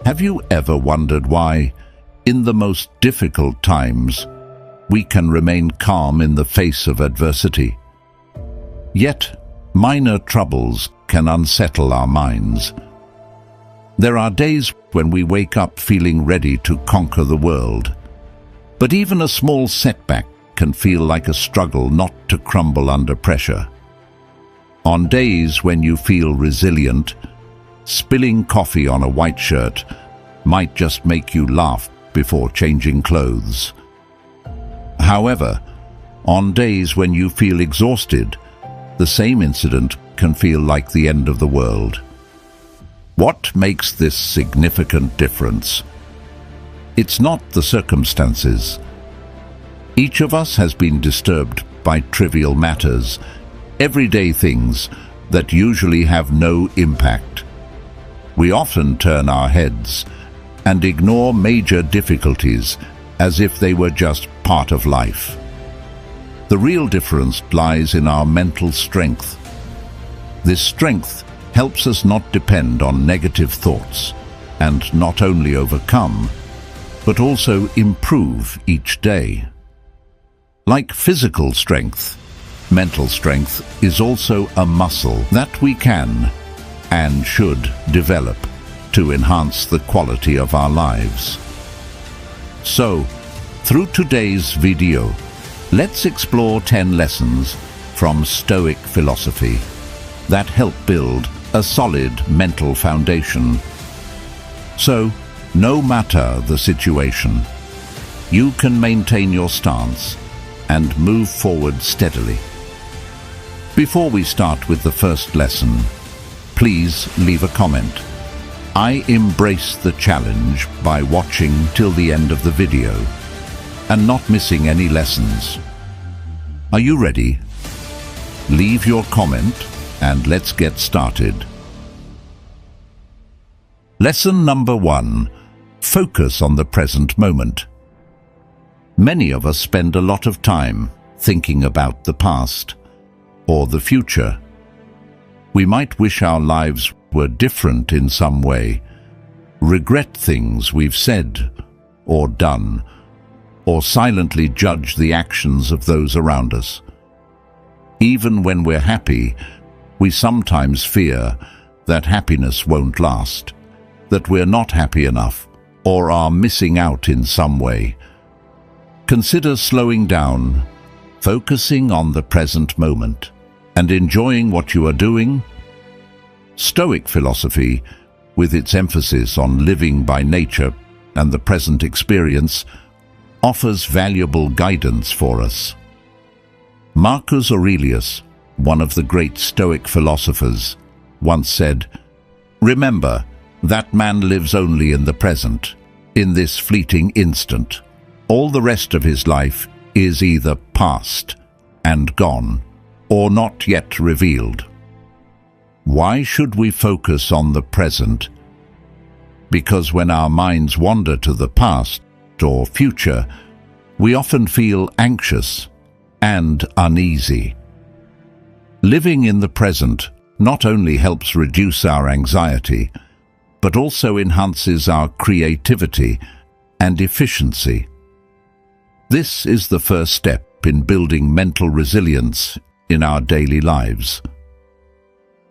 Have you ever wondered why, in the most difficult times, we can remain calm in the face of adversity? Yet, minor troubles can unsettle our minds. There are days when we wake up feeling ready to conquer the world. But even a small setback can feel like a struggle not to crumble under pressure. On days when you feel resilient, spilling coffee on a white shirt might just make you laugh before changing clothes. However, on days when you feel exhausted, the same incident can feel like the end of the world. What makes this significant difference? It's not the circumstances. Each of us has been disturbed by trivial matters, everyday things that usually have no impact. We often turn our heads and ignore major difficulties as if they were just part of life. The real difference lies in our mental strength. This strength helps us not depend on negative thoughts and not only overcome, but also improve each day. Like physical strength, mental strength is also a muscle that we can and should develop to enhance the quality of our lives. So, through today's video, let's explore 10 lessons from Stoic philosophy that help build a solid mental foundation. So, no matter the situation, you can maintain your stance and move forward steadily. Before we start with the first lesson, please leave a comment. I embrace the challenge by watching till the end of the video and not missing any lessons. Are you ready? Leave your comment and let's get started. Lesson number 1. Focus on the present moment. Many of us spend a lot of time thinking about the past or the future. We might wish our lives were different in some way, regret things we've said or done, or silently judge the actions of those around us. Even when we're happy, we sometimes fear that happiness won't last, that we're not happy enough, or are missing out in some way. Consider slowing down, focusing on the present moment, and enjoying what you are doing. Stoic philosophy, with its emphasis on living by nature and the present experience, offers valuable guidance for us. Marcus Aurelius, one of the great Stoic philosophers, once said, "Remember, that man lives only in the present, in this fleeting instant. All the rest of his life is either past and gone, or not yet revealed." Why should we focus on the present? Because when our minds wander to the past or future, we often feel anxious and uneasy. Living in the present not only helps reduce our anxiety, but also enhances our creativity and efficiency. This is the first step in building mental resilience in our daily lives.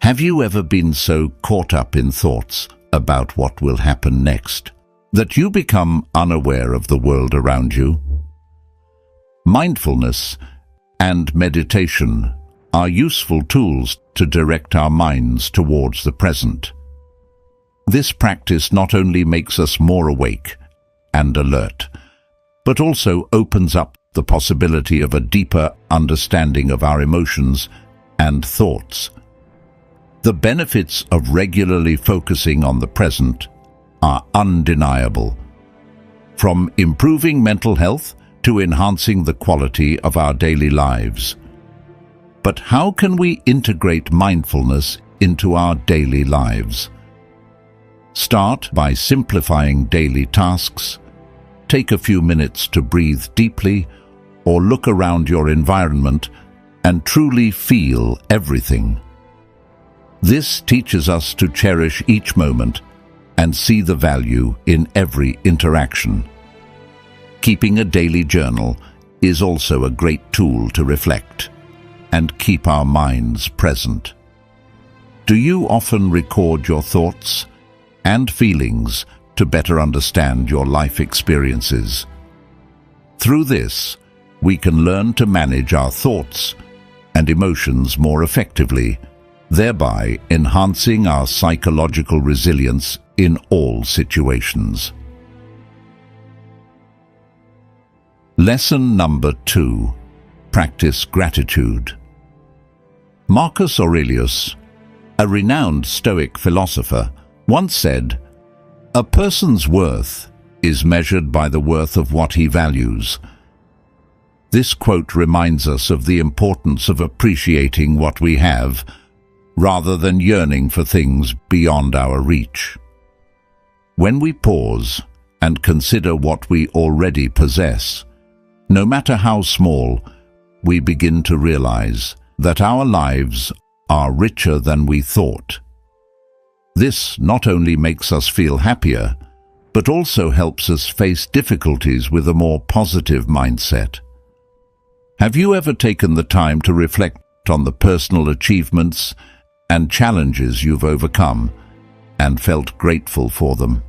Have you ever been so caught up in thoughts about what will happen next that you become unaware of the world around you? Mindfulness and meditation are useful tools to direct our minds towards the present. This practice not only makes us more awake and alert, but also opens up the possibility of a deeper understanding of our emotions and thoughts. The benefits of regularly focusing on the present are undeniable, from improving mental health to enhancing the quality of our daily lives. But how can we integrate mindfulness into our daily lives? Start by simplifying daily tasks. Take a few minutes to breathe deeply or look around your environment and truly feel everything. This teaches us to cherish each moment and see the value in every interaction. Keeping a daily journal is also a great tool to reflect and keep our minds present. Do you often record your thoughts and feelings to better understand your life experiences? Through this, we can learn to manage our thoughts and emotions more effectively, thereby enhancing our psychological resilience in all situations. Lesson number 2. Practice gratitude. Marcus Aurelius, a renowned Stoic philosopher, once said, "A person's worth is measured by the worth of what he values." This quote reminds us of the importance of appreciating what we have, rather than yearning for things beyond our reach. When we pause and consider what we already possess, no matter how small, we begin to realize that our lives are richer than we thought. This not only makes us feel happier, but also helps us face difficulties with a more positive mindset. Have you ever taken the time to reflect on the personal achievements and challenges you've overcome and felt grateful for them?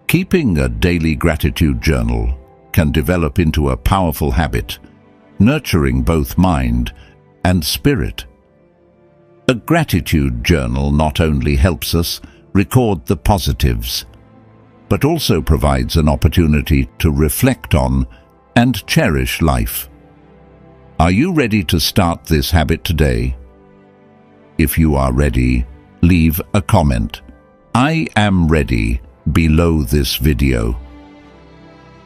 Keeping a daily gratitude journal can develop into a powerful habit, nurturing both mind and spirit. A gratitude journal not only helps us record the positives, but also provides an opportunity to reflect on and cherish life. Are you ready to start this habit today? If you are ready, leave a comment. "I am ready" below this video.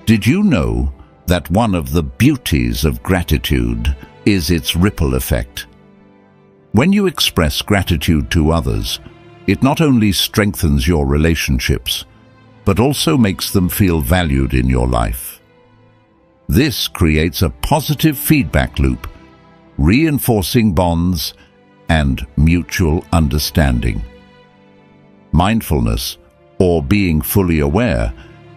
Did you know that one of the beauties of gratitude is its ripple effect? When you express gratitude to others, it not only strengthens your relationships, but also makes them feel valued in your life. This creates a positive feedback loop, reinforcing bonds and mutual understanding. Mindfulness, or being fully aware,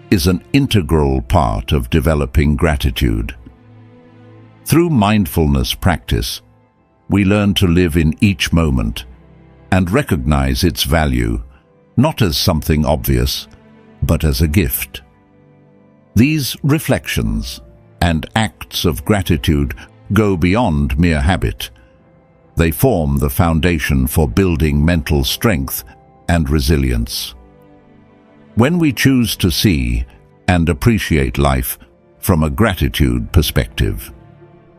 is an integral part of developing gratitude. Through mindfulness practice, we learn to live in each moment and recognize its value, not as something obvious, but as a gift. These reflections and acts of gratitude go beyond mere habit. They form the foundation for building mental strength and resilience. When we choose to see and appreciate life from a gratitude perspective,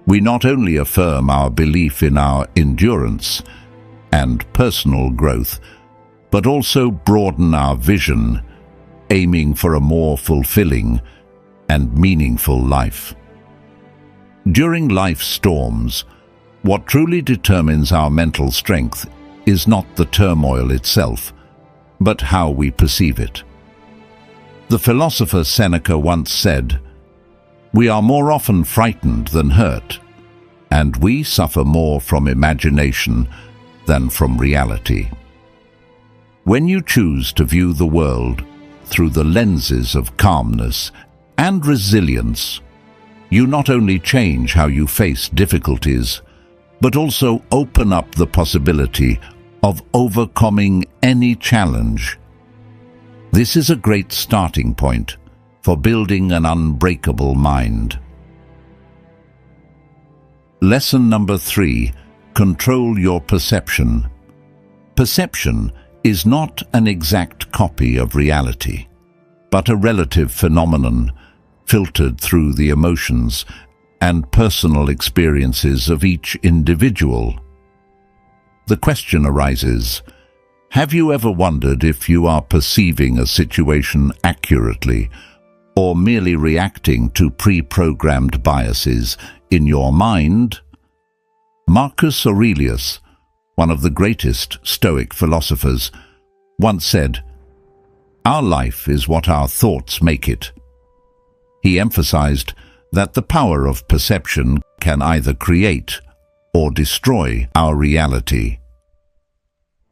we not only affirm our belief in our endurance and personal growth, but also broaden our vision, aiming for a more fulfilling and meaningful life. During life's storms, what truly determines our mental strength is not the turmoil itself, but how we perceive it. The philosopher Seneca once said, "We are more often frightened than hurt, and we suffer more from imagination than from reality." When you choose to view the world through the lenses of calmness and resilience, you not only change how you face difficulties, but also open up the possibility of overcoming any challenge. This is a great starting point for building an unbreakable mind. Lesson number 3. Control your perception. Perception is not an exact copy of reality, but a relative phenomenon filtered through the emotions and personal experiences of each individual. The question arises, have you ever wondered if you are perceiving a situation accurately or merely reacting to pre-programmed biases in your mind? Marcus Aurelius, one of the greatest Stoic philosophers, once said, "Our life is what our thoughts make it." He emphasized that the power of perception can either create or destroy our reality.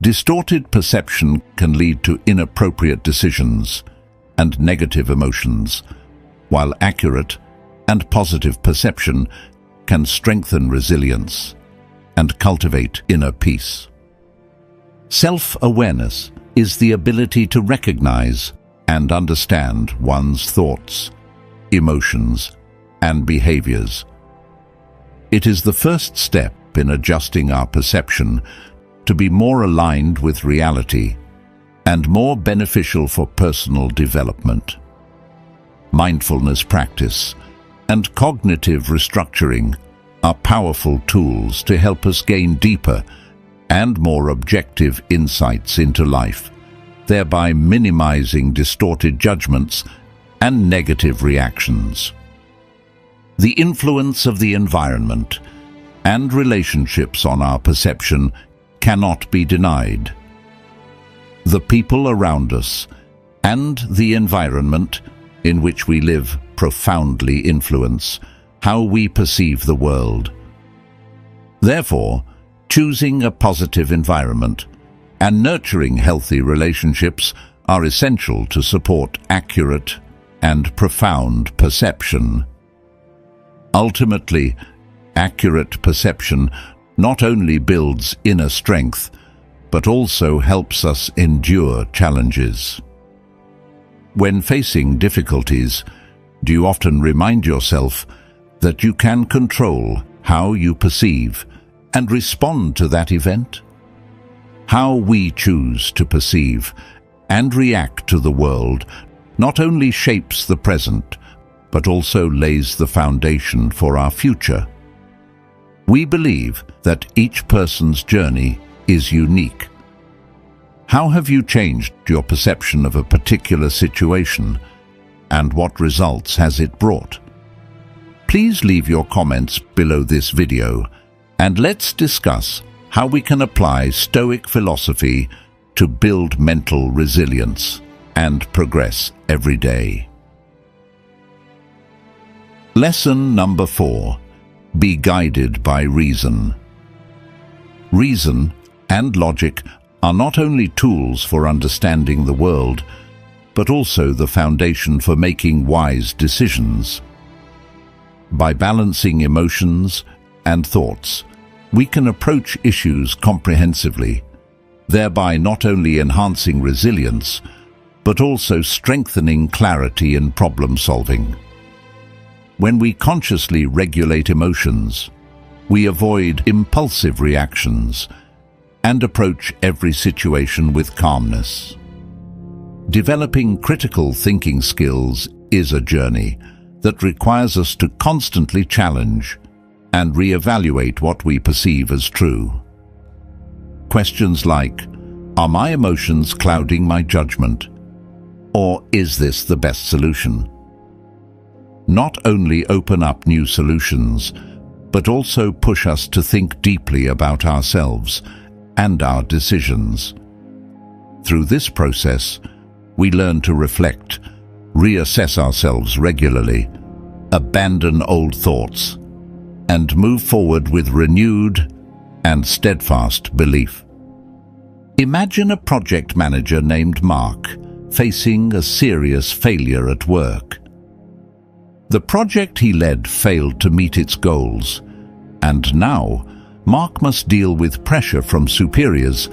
Distorted perception can lead to inappropriate decisions and negative emotions, while accurate and positive perception can strengthen resilience and cultivate inner peace. Self-awareness is the ability to recognize and understand one's thoughts, emotions, and behaviors. It is the first step in adjusting our perception to be more aligned with reality and more beneficial for personal development. Mindfulness practice and cognitive restructuring are powerful tools to help us gain deeper and more objective insights into life, thereby minimizing distorted judgments and negative reactions. The influence of the environment and relationships on our perception cannot be denied. The people around us and the environment in which we live profoundly influence how we perceive the world. Therefore, choosing a positive environment and nurturing healthy relationships are essential to support accurate and profound perception. Ultimately, accurate perception not only builds inner strength, but also helps us endure challenges. When facing difficulties, do you often remind yourself that you can control how you perceive and respond to that event? How we choose to perceive and react to the world not only shapes the present, but also lays the foundation for our future. We believe that each person's journey is unique. How have you changed your perception of a particular situation, and what results has it brought? Please leave your comments below this video, and let's discuss how we can apply Stoic philosophy to build mental resilience and progress every day. Lesson number 4. Be guided by reason. Reason and logic are not only tools for understanding the world, but also the foundation for making wise decisions. By balancing emotions and thoughts, we can approach issues comprehensively, thereby not only enhancing resilience, but also strengthening clarity in problem-solving. When we consciously regulate emotions, we avoid impulsive reactions and approach every situation with calmness. Developing critical thinking skills is a journey that requires us to constantly challenge and reevaluate what we perceive as true. Questions like, are my emotions clouding my judgment? Or is this the best solution? Not only open up new solutions, but also push us to think deeply about ourselves and our decisions. Through this process, we learn to reflect, reassess ourselves regularly, abandon old thoughts, and move forward with renewed and steadfast belief. Imagine a project manager named Mark facing a serious failure at work. The project he led failed to meet its goals, and now Mark must deal with pressure from superiors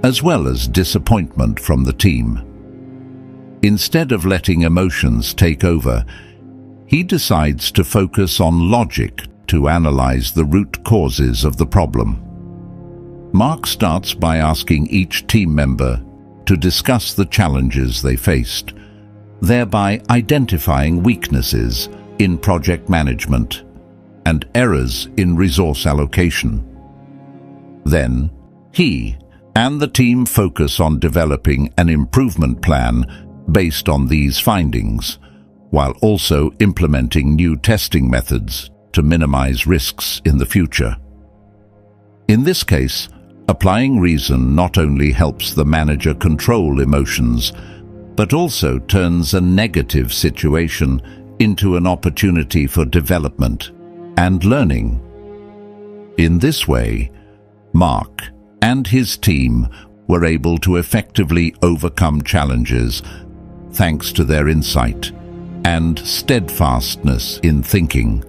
as well as disappointment from the team. Instead of letting emotions take over, he decides to focus on logic to analyze the root causes of the problem. Mark starts by asking each team member to discuss the challenges they faced, thereby identifying weaknesses in project management and errors in resource allocation. Then, he and the team focus on developing an improvement plan based on these findings, while also implementing new testing methods to minimize risks in the future. In this case, applying reason not only helps the manager control emotions, but also turns a negative situation into an opportunity for development and learning. In this way, Mark and his team were able to effectively overcome challenges thanks to their insight and steadfastness in thinking.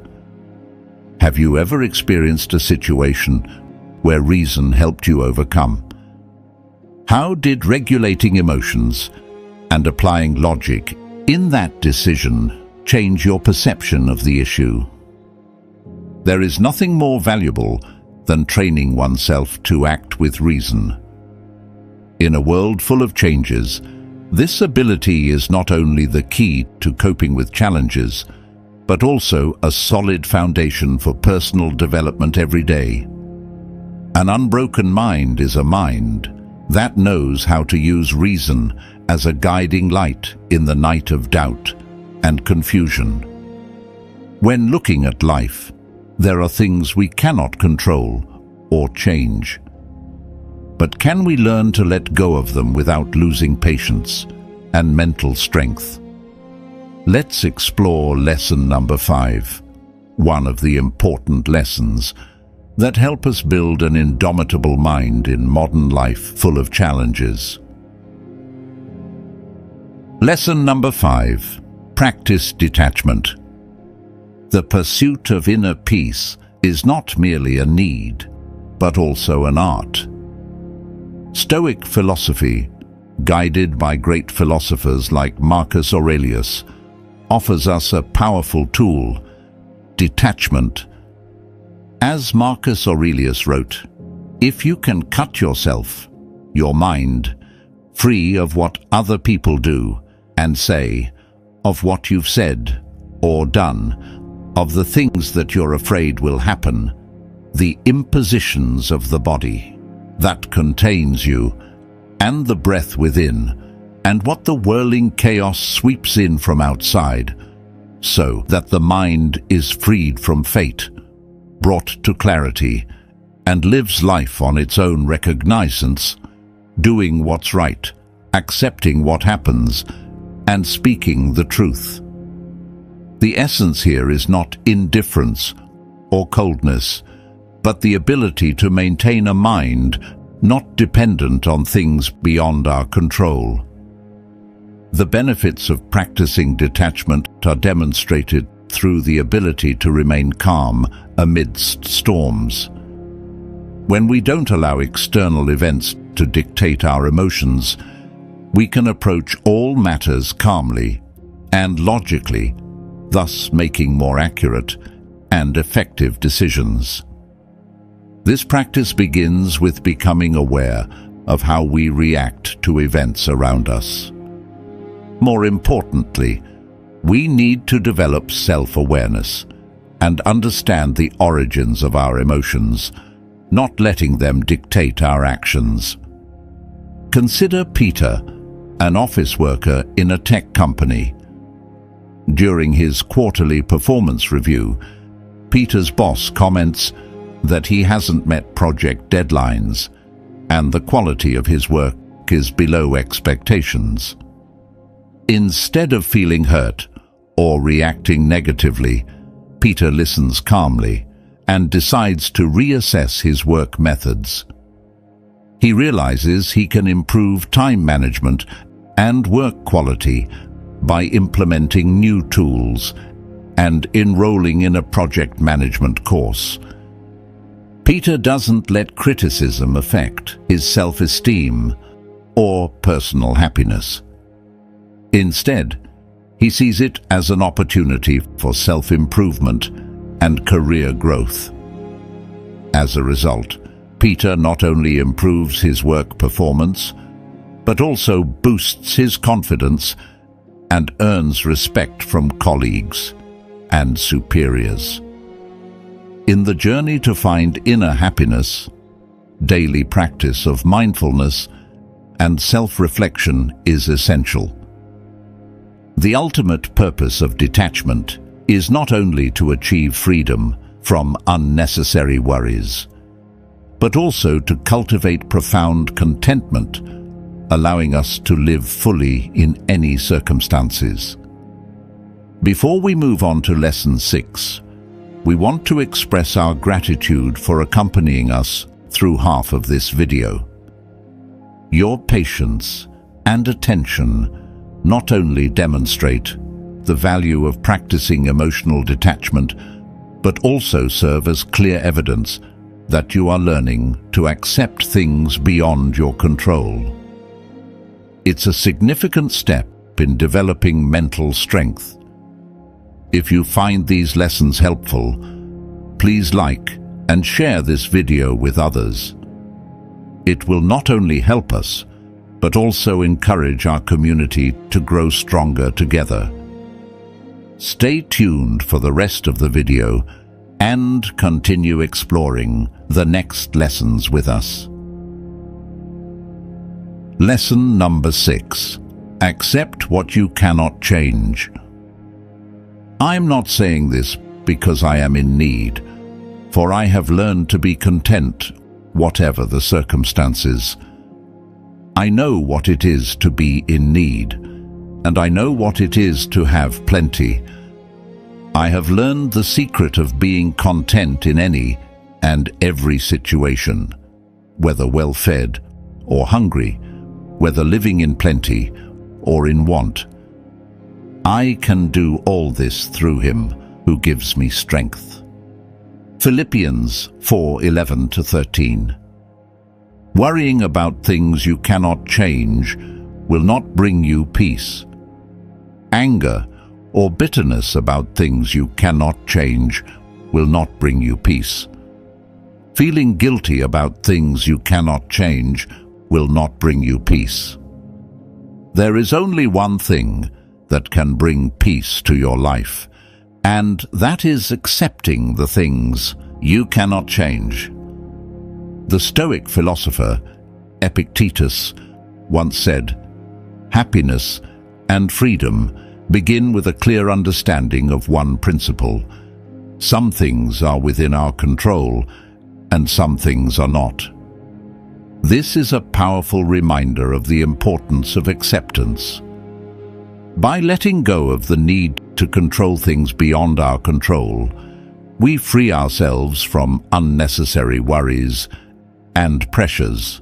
Have you ever experienced a situation where reason helped you overcome? How did regulating emotions and applying logic in that decision change your perception of the issue? There is nothing more valuable than training oneself to act with reason. In a world full of changes, this ability is not only the key to coping with challenges, but also a solid foundation for personal development every day. An unbroken mind is a mind that knows how to use reason as a guiding light in the night of doubt and confusion. When looking at life, there are things we cannot control or change. But can we learn to let go of them without losing patience and mental strength? Let's explore lesson number 5, one of the important lessons that help us build an indomitable mind in modern life full of challenges. Lesson number 5, practice detachment. The pursuit of inner peace is not merely a need, but also an art. Stoic philosophy, guided by great philosophers like Marcus Aurelius, offers us a powerful tool, detachment. As Marcus Aurelius wrote, if you can cut yourself, your mind, free of what other people do and say, of what you've said or done, of the things that you're afraid will happen, the impositions of the body that contains you, and the breath within, and what the whirling chaos sweeps in from outside, so that the mind is freed from fate, brought to clarity, and lives life on its own recognizance, doing what's right, accepting what happens, and speaking the truth. The essence here is not indifference or coldness, but the ability to maintain a mind not dependent on things beyond our control. The benefits of practicing detachment are demonstrated through the ability to remain calm amidst storms. When we don't allow external events to dictate our emotions, we can approach all matters calmly and logically, thus making more accurate and effective decisions. This practice begins with becoming aware of how we react to events around us. More importantly, we need to develop self-awareness and understand the origins of our emotions, not letting them dictate our actions. Consider Peter, an office worker in a tech company. During his quarterly performance review, Peter's boss comments that he hasn't met project deadlines and the quality of his work is below expectations. Instead of feeling hurt or reacting negatively, Peter listens calmly and decides to reassess his work methods. He realizes he can improve time management and work quality by implementing new tools and enrolling in a project management course. Peter doesn't let criticism affect his self-esteem or personal happiness. Instead, he sees it as an opportunity for self-improvement and career growth. As a result, Peter not only improves his work performance, but also boosts his confidence and earns respect from colleagues and superiors. In the journey to find inner happiness, daily practice of mindfulness and self-reflection is essential. The ultimate purpose of detachment is not only to achieve freedom from unnecessary worries, but also to cultivate profound contentment, allowing us to live fully in any circumstances. Before we move on to Lesson 6, we want to express our gratitude for accompanying us through half of this video. Your patience and attention not only demonstrate the value of practicing emotional detachment, but also serve as clear evidence that you are learning to accept things beyond your control. It's a significant step in developing mental strength. If you find these lessons helpful, please like and share this video with others. It will not only help us, but also encourage our community to grow stronger together. Stay tuned for the rest of the video and continue exploring the next lessons with us. Lesson number 6. Accept what you cannot change. I'm not saying this because I am in need, for I have learned to be content whatever the circumstances. I know what it is to be in need, and I know what it is to have plenty. I have learned the secret of being content in any and every situation, whether well-fed or hungry, whether living in plenty or in want. I can do all this through Him who gives me strength. Philippians 4:11-13. Worrying about things you cannot change will not bring you peace. Anger or bitterness about things you cannot change will not bring you peace. Feeling guilty about things you cannot change will not bring you peace. There is only one thing that can bring peace to your life, and that is accepting the things you cannot change. The Stoic philosopher Epictetus once said, "Happiness and freedom begin with a clear understanding of one principle. Some things are within our control, and some things are not." This is a powerful reminder of the importance of acceptance. By letting go of the need to control things beyond our control, we free ourselves from unnecessary worries and pressures.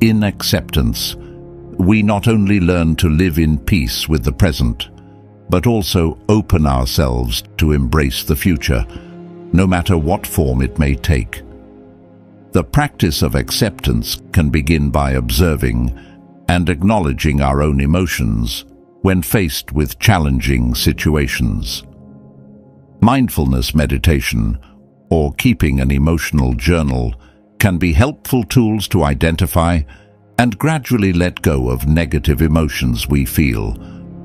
In acceptance, we not only learn to live in peace with the present, but also open ourselves to embrace the future, no matter what form it may take. The practice of acceptance can begin by observing and acknowledging our own emotions when faced with challenging situations. Mindfulness meditation, or keeping an emotional journal, can be helpful tools to identify and gradually let go of negative emotions we feel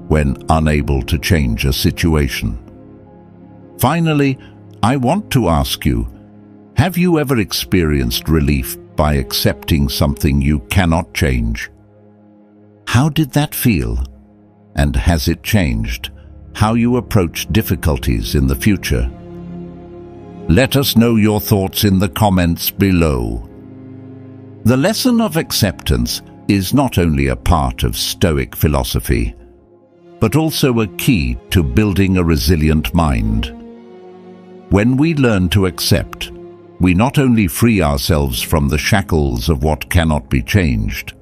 when unable to change a situation. Finally, I want to ask you, have you ever experienced relief by accepting something you cannot change? How did that feel? And has it changed how you approach difficulties in the future? Let us know your thoughts in the comments below. The lesson of acceptance is not only a part of Stoic philosophy, but also a key to building a resilient mind. When we learn to accept, we not only free ourselves from the shackles of what cannot be changed,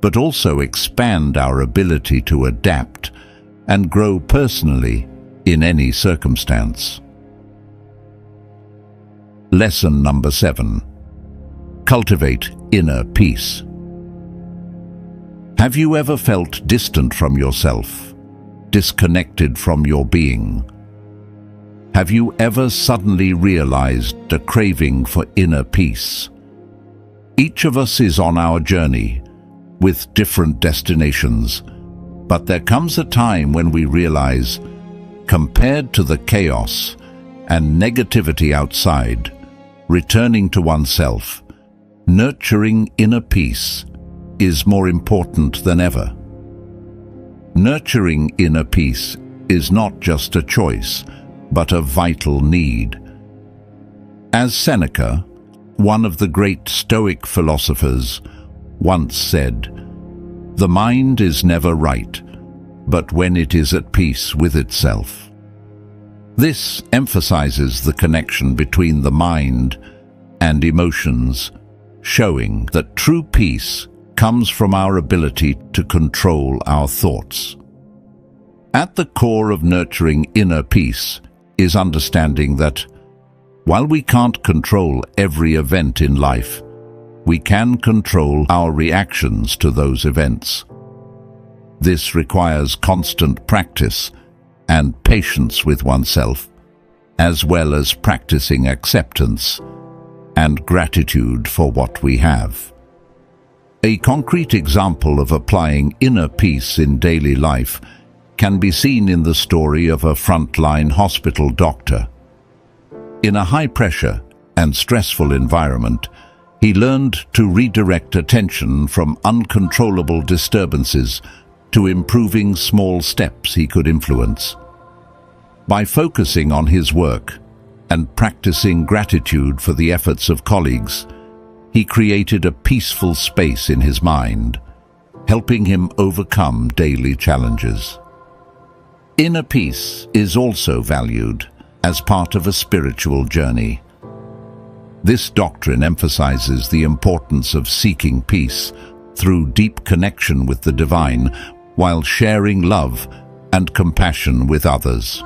but also expand our ability to adapt and grow personally in any circumstance. Lesson number 7. Cultivate inner peace. Have you ever felt distant from yourself, disconnected from your being? Have you ever suddenly realized a craving for inner peace? Each of us is on our journey, with different destinations, but there comes a time when we realize, compared to the chaos and negativity outside, returning to oneself, nurturing inner peace is more important than ever. Nurturing inner peace is not just a choice, but a vital need. As Seneca, one of the great Stoic philosophers, once said, "The mind is never right, but when it is at peace with itself." This emphasizes the connection between the mind and emotions, showing that true peace comes from our ability to control our thoughts. At the core of nurturing inner peace is understanding that, while we can't control every event in life, we can control our reactions to those events. This requires constant practice and patience with oneself, as well as practicing acceptance and gratitude for what we have. A concrete example of applying inner peace in daily life can be seen in the story of a frontline hospital doctor. In a high-pressure and stressful environment, he learned to redirect attention from uncontrollable disturbances to improving small steps he could influence. By focusing on his work and practicing gratitude for the efforts of colleagues, he created a peaceful space in his mind, helping him overcome daily challenges. Inner peace is also valued as part of a spiritual journey. This doctrine emphasizes the importance of seeking peace through deep connection with the divine while sharing love and compassion with others.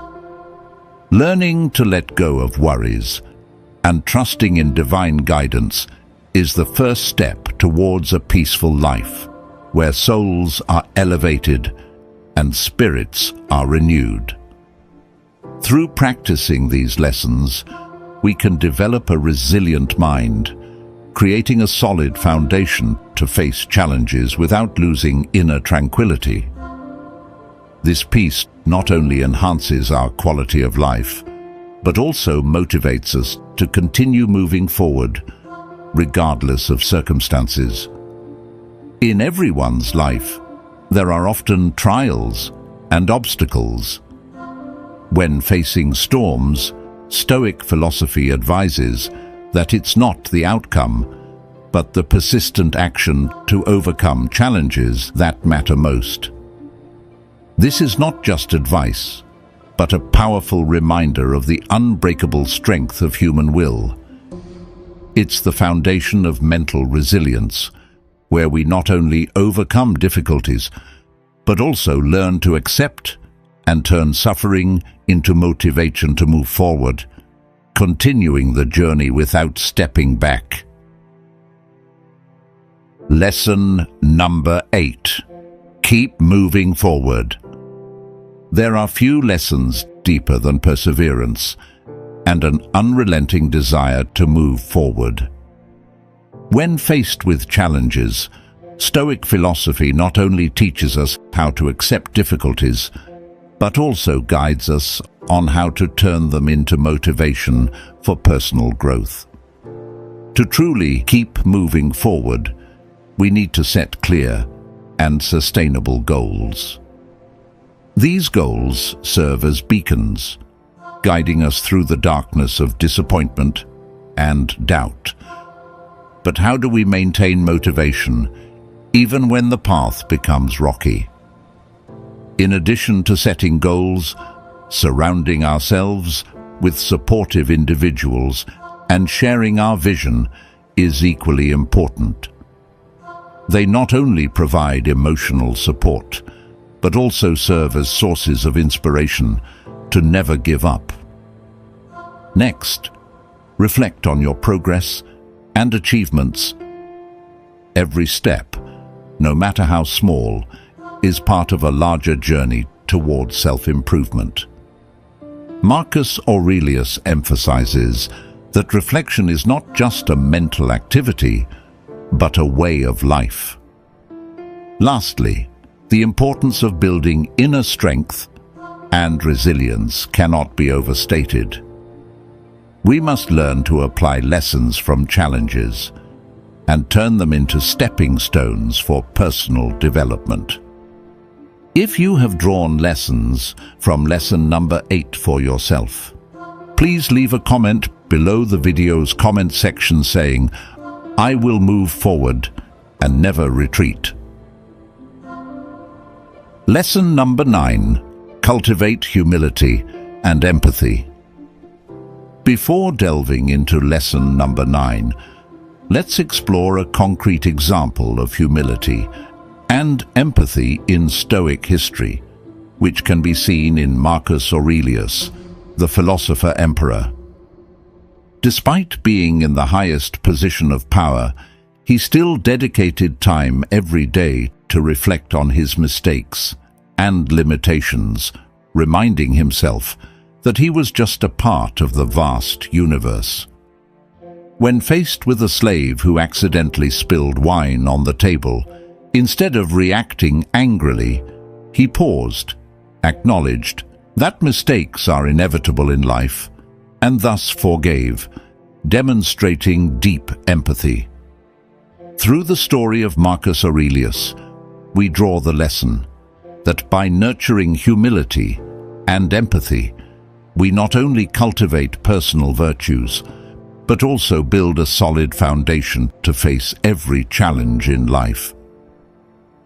Learning to let go of worries and trusting in divine guidance is the first step towards a peaceful life, where souls are elevated and spirits are renewed. Through practicing these lessons, we can develop a resilient mind, creating a solid foundation to face challenges without losing inner tranquility. This peace not only enhances our quality of life, but also motivates us to continue moving forward, regardless of circumstances. In everyone's life, there are often trials and obstacles. When facing storms, Stoic philosophy advises that it's not the outcome, but the persistent action to overcome challenges that matter most. This is not just advice, but a powerful reminder of the unbreakable strength of human will. It's the foundation of mental resilience, where we not only overcome difficulties, but also learn to accept and turn suffering into motivation to move forward, continuing the journey without stepping back. Lesson number 8. Keep moving forward. There are few lessons deeper than perseverance and an unrelenting desire to move forward. When faced with challenges, Stoic philosophy not only teaches us how to accept difficulties, but also guides us on how to turn them into motivation for personal growth. To truly keep moving forward, we need to set clear and sustainable goals. These goals serve as beacons, guiding us through the darkness of disappointment and doubt. But how do we maintain motivation even when the path becomes rocky? In addition to setting goals, surrounding ourselves with supportive individuals and sharing our vision is equally important. They not only provide emotional support, but also serve as sources of inspiration to never give up. Next, reflect on your progress and achievements. Every step, no matter how small, is part of a larger journey towards self-improvement. Marcus Aurelius emphasizes that reflection is not just a mental activity, but a way of life. Lastly, the importance of building inner strength and resilience cannot be overstated. We must learn to apply lessons from challenges and turn them into stepping stones for personal development. If you have drawn lessons from lesson number 8 for yourself, please leave a comment below the video's comment section saying, "I will move forward and never retreat." Lesson number 9. Cultivate humility and empathy. Before delving into lesson number 9, let's explore a concrete example of humility and empathy in Stoic history, which can be seen in Marcus Aurelius, the philosopher-emperor. Despite being in the highest position of power, he still dedicated time every day to reflect on his mistakes and limitations, reminding himself that he was just a part of the vast universe. When faced with a slave who accidentally spilled wine on the table, instead of reacting angrily, he paused, acknowledged that mistakes are inevitable in life, and thus forgave, demonstrating deep empathy. Through the story of Marcus Aurelius, we draw the lesson that by nurturing humility and empathy, we not only cultivate personal virtues, but also build a solid foundation to face every challenge in life.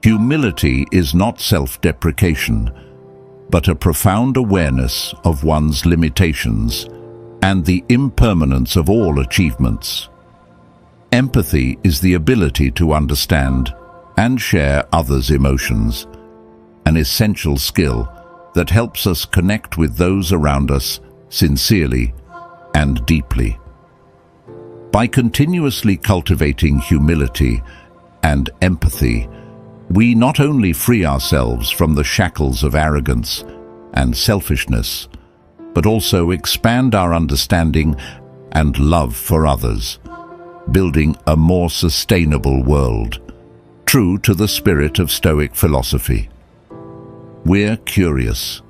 Humility is not self-deprecation, but a profound awareness of one's limitations and the impermanence of all achievements. Empathy is the ability to understand and share others' emotions, an essential skill that helps us connect with those around us sincerely and deeply. By continuously cultivating humility and empathy, we not only free ourselves from the shackles of arrogance and selfishness, but also expand our understanding and love for others, building a more sustainable world, true to the spirit of Stoic philosophy. We're curious.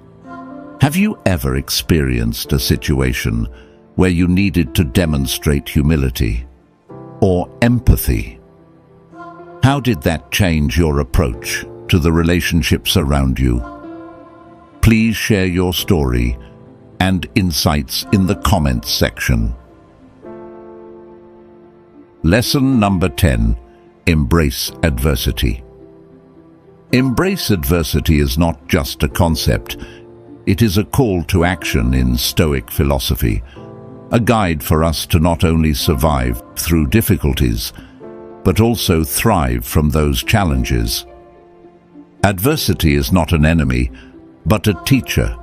Have you ever experienced a situation where you needed to demonstrate humility or empathy? How did that change your approach to the relationships around you? Please share your story and insights in the comments section. Lesson number 10. Embrace adversity. Embrace adversity is not just a concept, it is a call to action in Stoic philosophy, a guide for us to not only survive through difficulties, but also thrive from those challenges. Adversity is not an enemy, but a teacher,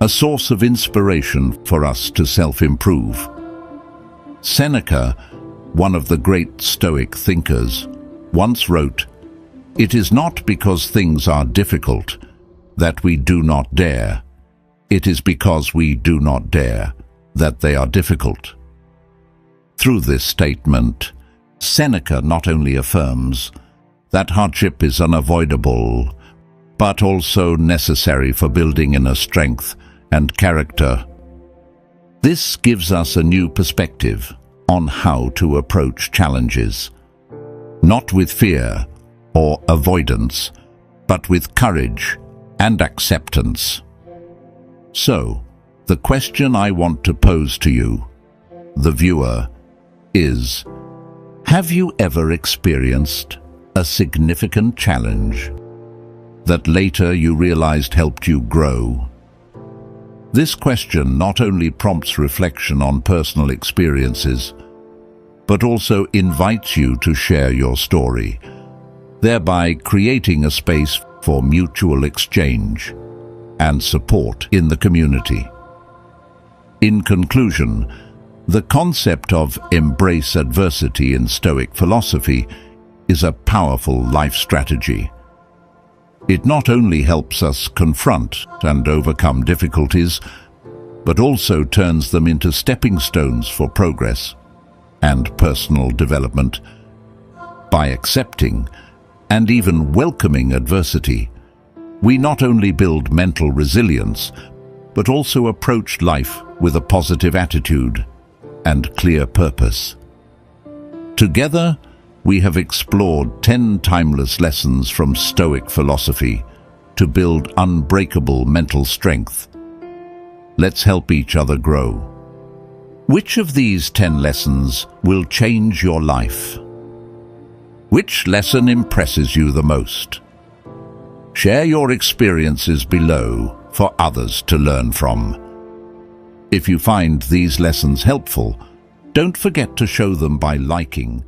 a source of inspiration for us to self-improve. Seneca, one of the great Stoic thinkers, once wrote, "It is not because things are difficult that we do not dare. It is because we do not dare that they are difficult." Through this statement, Seneca not only affirms that hardship is unavoidable, but also necessary for building inner strength and character. This gives us a new perspective on how to approach challenges, not with fear or avoidance, but with courage and acceptance. So, the question I want to pose to you, the viewer, is: have you ever experienced a significant challenge that later you realized helped you grow? This question not only prompts reflection on personal experiences, but also invites you to share your story, thereby creating a space for mutual exchange and support in the community. In conclusion, the concept of embrace adversity in Stoic philosophy is a powerful life strategy. It not only helps us confront and overcome difficulties, but also turns them into stepping stones for progress and personal development. By accepting and even welcoming adversity, we not only build mental resilience, but also approach life with a positive attitude and clear purpose. Together, we have explored 10 timeless lessons from Stoic philosophy to build unbreakable mental strength. Let's help each other grow. Which of these 10 lessons will change your life? Which lesson impresses you the most? Share your experiences below for others to learn from. If you find these lessons helpful, don't forget to show them by liking